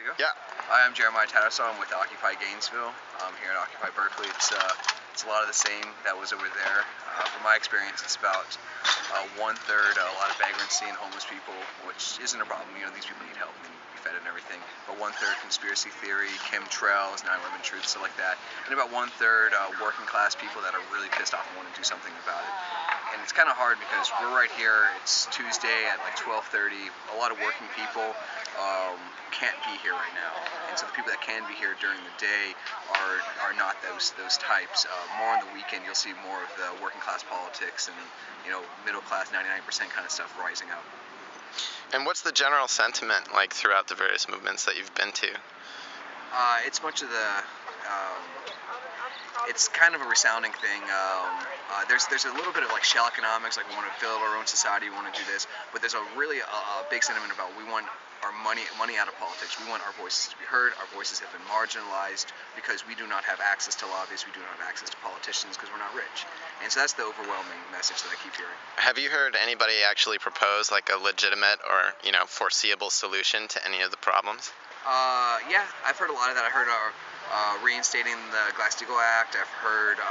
go? Yeah. Hi, I'm Jeremiah Tattersall. I'm with Occupy Gainesville. I'm here at Occupy Berkeley. It's a lot of the same that was over there. From my experience, it's about one-third a lot of vagrancy and homeless people, which isn't a problem. You know, these people need help and be fed and everything. But one-third conspiracy theory, chemtrails, 9/11 truth, stuff like that. And about one-third working-class people that are really pissed off and want to do something about it. And it's kind of hard because we're right here. It's Tuesday at like 12:30. A lot of working people can't be here right now, and so the people that can be here during the day are not those types. More on the weekend, you'll see more of the working class politics and middle class 99% kind of stuff rising up. And what's the general sentiment like throughout the various movements that you've been to? It's much of the it's kind of a resounding thing. There's a little bit of like shell economics, like we want to build our own society, we want to do this, but there's a really big sentiment about we want our money out of politics. We want our voices to be heard. Our voices have been marginalized because we do not have access to lobbyists, we do not have access to politicians because we're not rich. And so that's the overwhelming message that I keep hearing. Have you heard anybody actually propose like a legitimate or foreseeable solution to any of the problems? Yeah, I've heard a lot of that. I heard reinstating the Glass-Steagall Act. I've heard,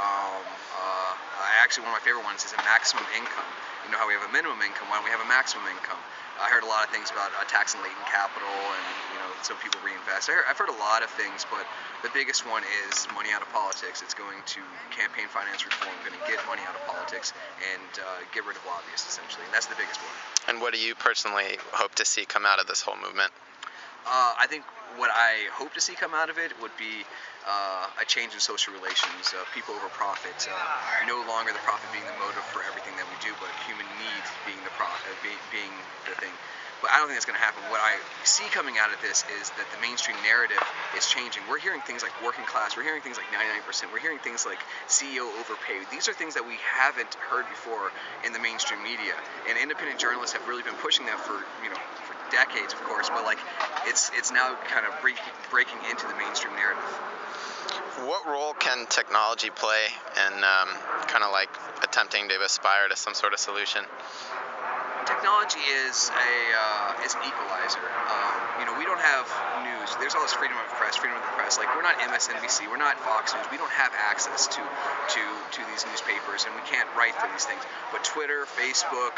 actually one of my favorite ones is a maximum income. You know how we have a minimum income, why don't we have a maximum income? I heard a lot of things about taxing latent capital and, so people reinvest. I've heard a lot of things, but the biggest one is money out of politics. It's going to campaign finance reform, going to get money out of politics and get rid of lobbyists, essentially. And that's the biggest one. And what do you personally hope to see come out of this whole movement? I think what I hope to see come out of it would be a change in social relations, people over profit, no longer the profit being the motive for everything that we do, but human need being the profit, being the thing. But I don't think that's going to happen. What I see coming out of this is that the mainstream narrative is changing. We're hearing things like working class, we're hearing things like 99%, we're hearing things like CEO overpaid. These are things that we haven't heard before in the mainstream media. And independent journalists have really been pushing that for decades, of course, but like it's now kind of breaking into the mainstream narrative. What role can technology play in kind of like attempting to aspire to some sort of solution? Technology is an equalizer. We don't have news. There's all this freedom of the press. Like, we're not MSNBC, we're not Fox News. We don't have access to these newspapers, and we can't write for these things. But Twitter, Facebook,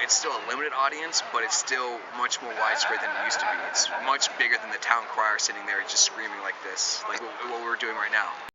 it's still a limited audience, but it's still much more widespread than it used to be. It's much bigger than the town crier sitting there just screaming like this, like what we're doing right now.